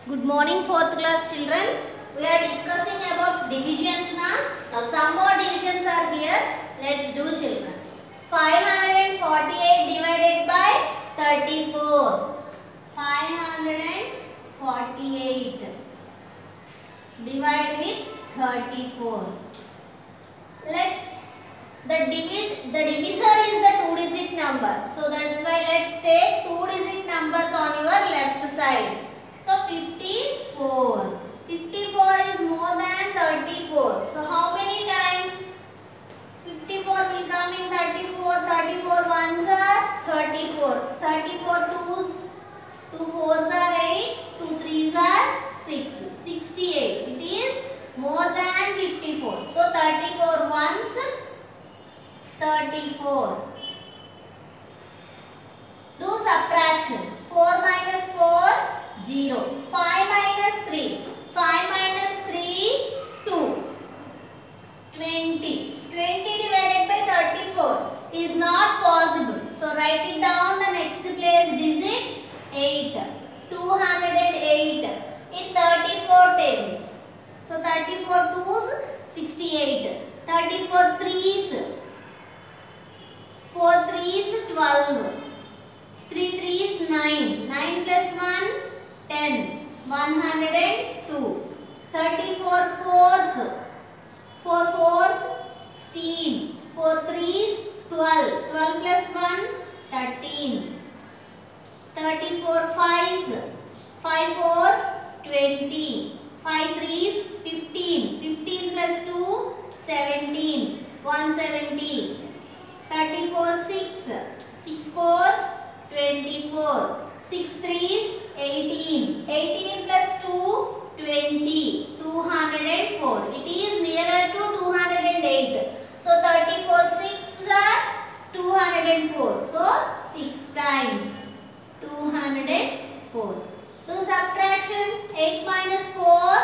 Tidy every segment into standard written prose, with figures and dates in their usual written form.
Good morning, 4th class children. We are discussing about divisions now. Now some more divisions are here. Let's do, children. 548 divided by 34. 548 divide with 34. The divisor is the 2-digit number. So that's why let's take 2-digit numbers on your left side. So 54. 54 is more than 34. So how many times 54 will come in 34? 34 ones are 34. 34 twos. 2 fours are 8. 2 threes are 6. 68. It is more than 54. So 34 ones 34. Do subtraction. 4 minus 4, 0. 5 minus 3. 5 minus 3, 2. 20. 20 divided by 34 is not possible. So write it down the next place digit 8. 208 in 34 table. So 34 twos 68. 34 threes. 4 threes 12. 3 threes 9. 9 plus 1 10. 102. 34 fours. 4 fours 16. 4 threes 12. 12 plus 1 13. 34 fives. 5 fours 20. 5 threes 15. 15 plus 2 17. 117. 34 6. 6 fours 24. 6 threes 18. 18 plus 2 20. 204. It is nearer to 208. So 34 6 are 204. So 6 times 204. Do subtraction. 8 minus 4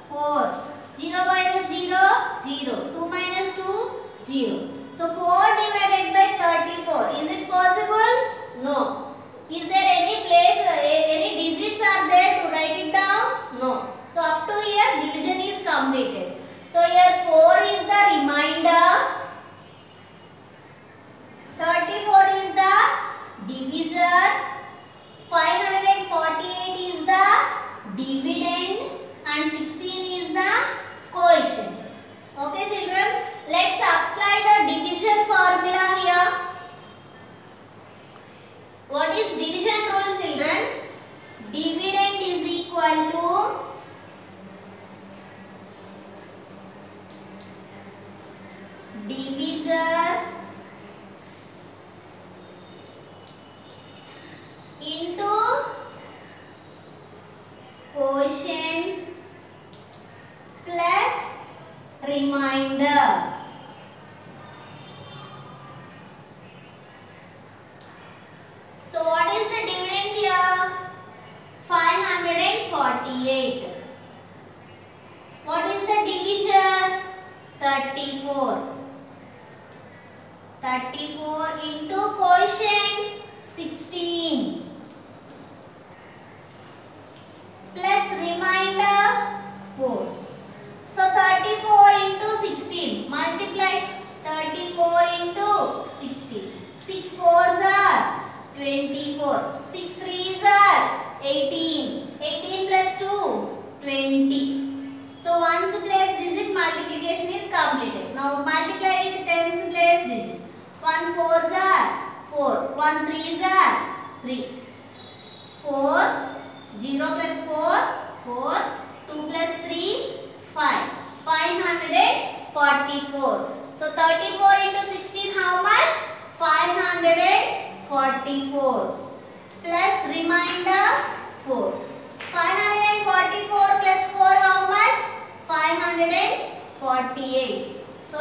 4. 0 minus 0 0. 2 minus 2 0. So 4 divided by 34. Is it possible? No. Is there any place, any digits are there to write it down? No. So up to here division is completed. So here 4 is the remainder. 34 is the divisor. 548 is the dividend. And 16 is the quotient. Okay children. Let's apply the division formula here. What is division rule, children? Dividend is equal to divisor into quotient plus remainder. So what is the dividend here? 548. What is the divisor? 34. 34 into quotient 16 plus remainder 4. So 34 into 16. Multiply 34 into 16. 6 fours are 24. 6 threes are 18. 18 plus 2 20. So ones place digit multiplication is completed. Now multiply with tens place digit. 1 fours are 4. 1 threes are 3. 4. 0 plus 4 4. 2 plus 3 5. 544. So 34 into 16 how much? 544 plus remainder 4. 544 plus 4 how much? 548. So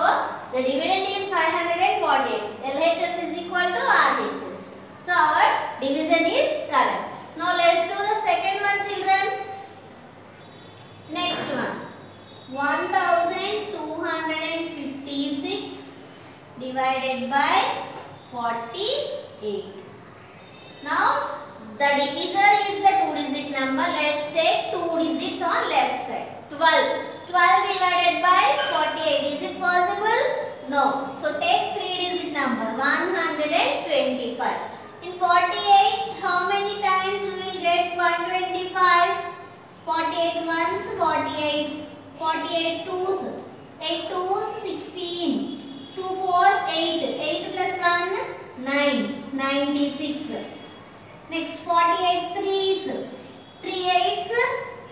the dividend is 548. LHS is equal to RHS. So our division is correct. Now let's do the second one, children. Next one. 1256 divided by 48. Now the divisor is the 2-digit number. Let's take 2 digits on left side. 12. 12 divided by 48. Is it possible? No. So take 3 digit number. 125. In 48, how many times we will get 125? 48 ones, 48. 48 twos. 8 twos, 16. 2 fours, 8. 8 plus 1, 9. 96. Next 48 threes. 3 eights,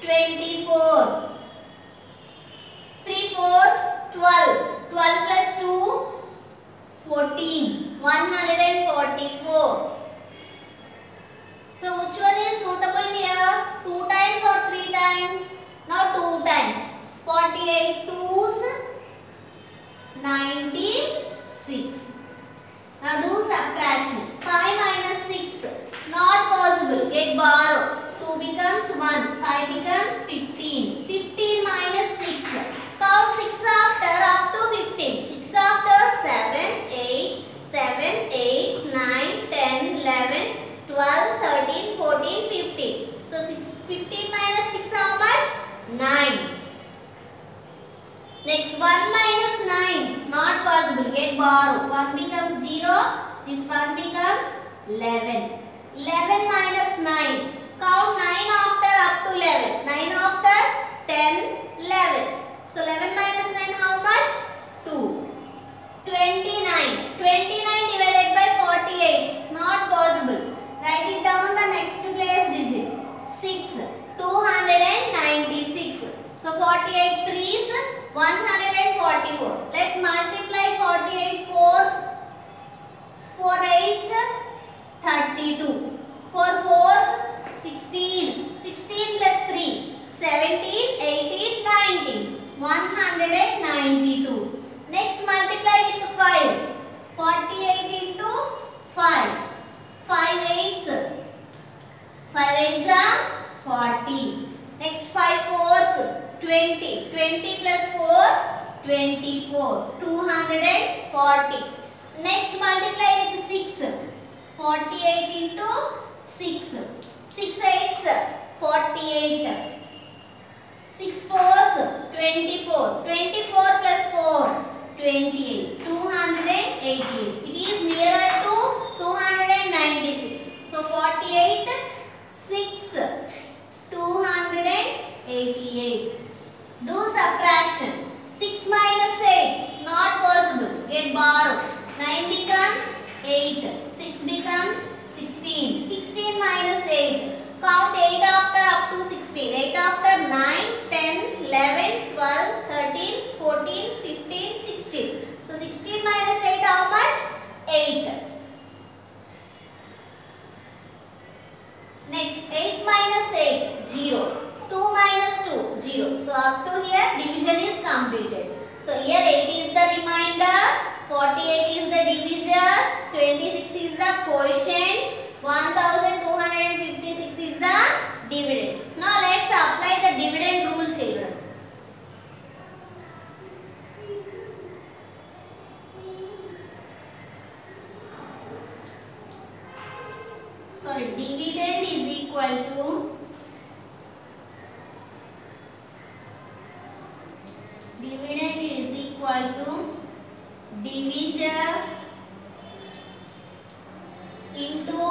24. 3 fours, 12. 12 plus 2, 14. 144. So which one is suitable here? 2 times or 3 times? Now 2 times. 48 twos, 96. Now do subtraction. 5 minus 6. Not possible. Get borrow. 2 becomes 1. 5 becomes 15. 15 minus 6. Count 6 after up to 15. 6 after 7, 8, 7, 8, 9, 10, 11, 12, 13, 14, 15. So 15 minus 6 how much? 9. Next 1 minus 9. Not possible. Get borrow. 1 becomes 0. This 1 becomes 11. 11 minus 9. Count 9 after up to 11. 9 after 10, 11. So 11 minus 9 how much? 2. 29. 29 divided by 48. Not possible. Write it down the next place digit. 6. 296. So 48 threes, 144. Let's multiply 48 fours. 4 eights, 32. 4 fours, 16. 16 plus 3, 17, 18, 19. 192. Next multiply with 5. 48 into 5. 5 eights. 5 eights are 40. Next 5 fours, 20. 20 plus 4, 24. 240. Next multiply with 6. 48 into 6. 6 eights, 48. 6 fours, 24. 24 plus 4, 28. 288. It is nearer to 296. So 48, 6, 288. Do subtraction. 6 minus 8. Not possible. Get borrow. 9 becomes 8. 6 becomes 16. 16 minus 8. Count 8 after up to 16. 8 after 9, 10, 11, 12, 13, 14, 15, 16. So 16 minus 8 how much? 8. Next 8 minus 8, 0. 2 minus 2, 0. So up to here division is completed. So here 8 is the remainder, 48 is the divisor, 26 is the quotient, 1256 is the dividend. Now let's apply the dividend rule, children. Sorry, dividend is equal to divisor into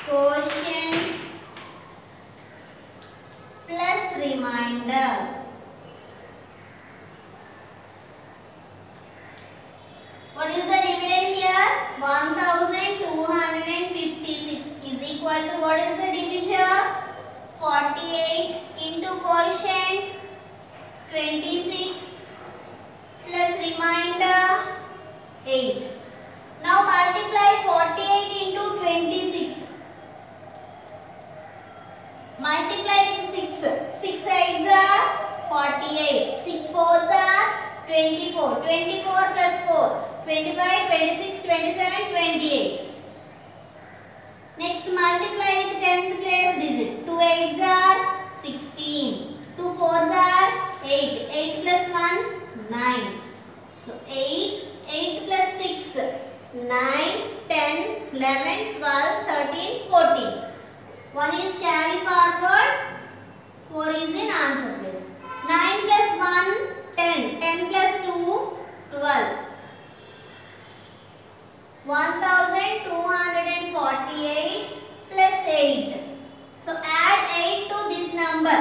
quotient plus remainder. What is the dividend here? 1256 is equal to what is the divisor? 48 into quotient 26 plus remainder 8. Now multiply 48 into 26. Multiply with 6. 6 8s are 48. 6 4s are 24. 24 plus 4. 25, 26, 27, 28. Next multiply with tens place digit. 2 8s are 16. 2 fours are 8. 8 plus 1, 9. So 8. 8 plus 6, 9, 10, 11, 12, 13, 14. 1 is carry forward, 4 is in answer place. 9 plus 1, 10. 10 plus 2, 12. 1248 plus 8. So add 8 to this number.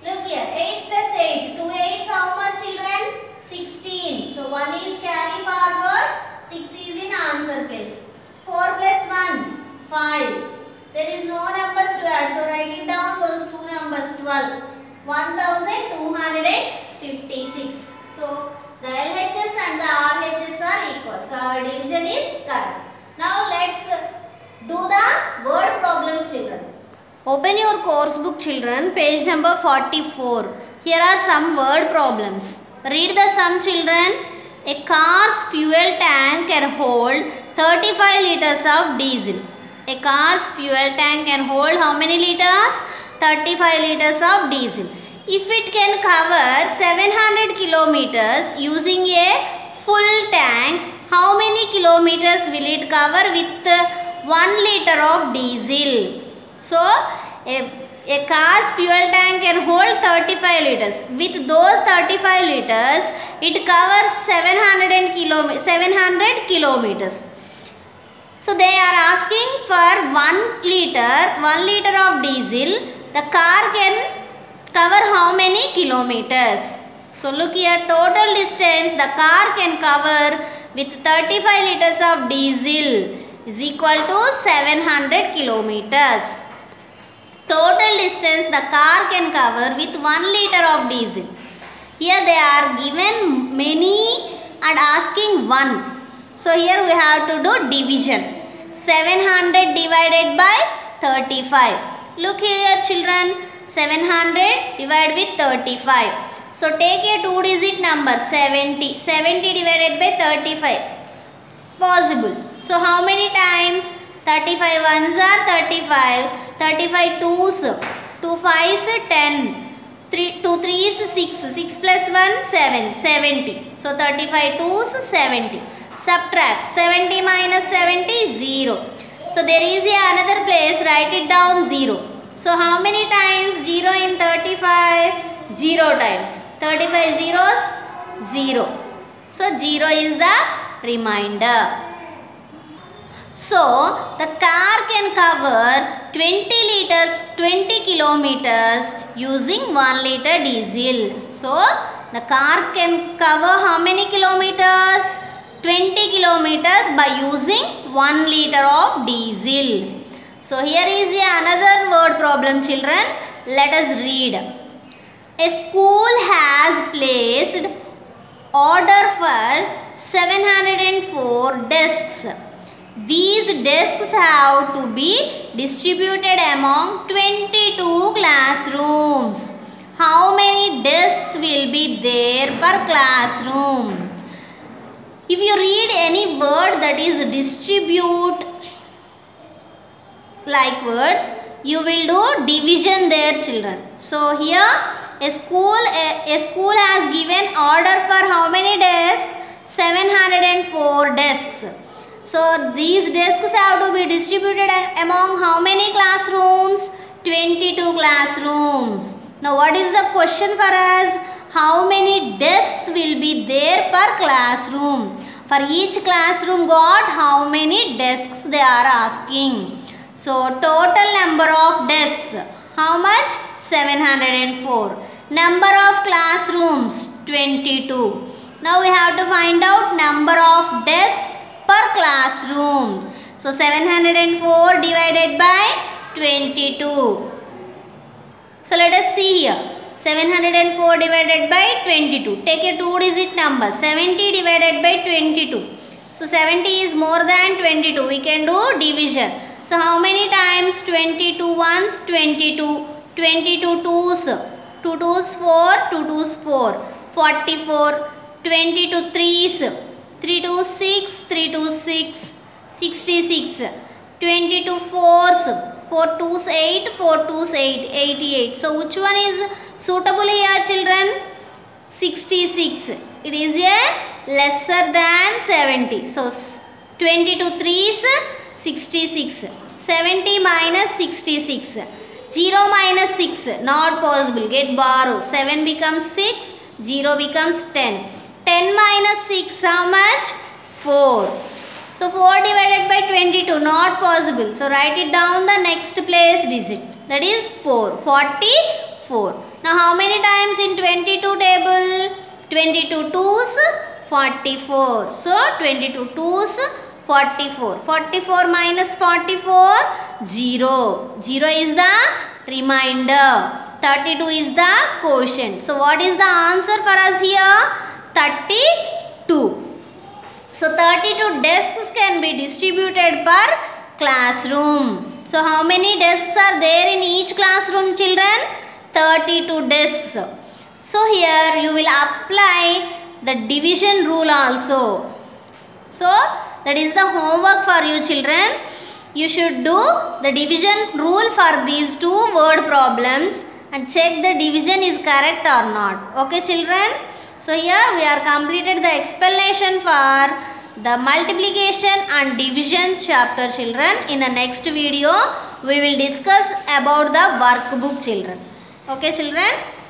Look here, 8 plus 8. 2 8s how much, children? 16. So 1 is carry forward, 6 is in answer place. 4 plus 1, 5. There is no numbers to add, so write it down those two numbers. 12. 1256. So the LHS and the RHS are equal. So our division is correct. Now let's do the word problems, children. Open your course book, children, page number 44. Here are some word problems. Read the sum, children. A car's fuel tank can hold 35 liters of diesel. A car's fuel tank can hold how many liters? 35 liters of diesel. If it can cover 700 kilometers using a full tank, how many kilometers will it cover with 1 liter of diesel? So, a car's fuel tank can hold 35 liters. With those 35 liters, it covers 700 kilometers. So, they are asking for 1 liter of diesel. The car can cover how many kilometers? So, look here, total distance the car can cover with 35 liters of diesel is equal to 700 kilometers. Total distance the car can cover with 1 liter of diesel. Here they are given many and asking 1. So here we have to do division. 700 divided by 35. Look here, children. 700 divided with 35. So take a 2-digit number 70. 70 divided by 35. Possible. So how many times? 35 ones are 35. 35 twos. 2 5s 10. 2 3s 6. 6 plus 1 7. 70. So 35 twos 70. Subtract. 70 minus 70 0. So there is another place. Write it down 0. So how many times 0 in 35? 0 times. 35 zeros 0. So 0 is the remainder. So the car can cover 20 kilometers using 1 liter diesel. So the car can cover how many kilometers? 20 kilometers by using 1 liter of diesel. So here is another word problem, children. Let us read. A school has placed order for 704 desks. These desks have to be distributed among 22 classrooms. How many desks will be there per classroom? If you read any word that is distribute like words, you will do division there, children. So here a school has given order for how many desks? 704 desks. So these desks have to be distributed among how many classrooms? 22 classrooms. Now what is the question for us? How many desks will be there per classroom? For each classroom got how many desks they are asking. So total number of desks. How much? 704. Number of classrooms? 22. Now we have to find out number of desks per classroom. So 704 divided by 22. So let us see here. 704 divided by 22. Take a 2-digit number. 70 divided by 22. So 70 is more than 22. We can do division. So how many times? 22 ones, 22. 22 twos. 2 twos 4. 2 twos 4. 44. 22 threes. 3 twos 6. 3 twos 6. 66. 22 fours. 4 2s 8, 4 2s 8, 88. So which one is suitable here, children? 66. It is a lesser than 70. So 22 3s 66. 70 minus 66. 0 minus 6. Not possible. Get borrow. 7 becomes 6. 0 becomes 10. 10 minus 6. How much? 4. So 4 divided by 22. Not possible. So write it down the next place digit. That is 4. 44. Now how many times in 22 table? 22 2s 44. So 22 2s 44. 44 minus 44, 0. 0 is the remainder. 32 is the quotient. So what is the answer for us here? 32. So 32 desks can be distributed per classroom. So how many desks are there in each classroom, children? 32 desks. So here you will apply the division rule also. So that is the homework for you, children. You should do the division rule for these two word problems and check the division is correct or not. Okay, children. So here we are completed the explanation for the multiplication and division chapter, children. In the next video we will discuss about the workbook, children. Okay, children.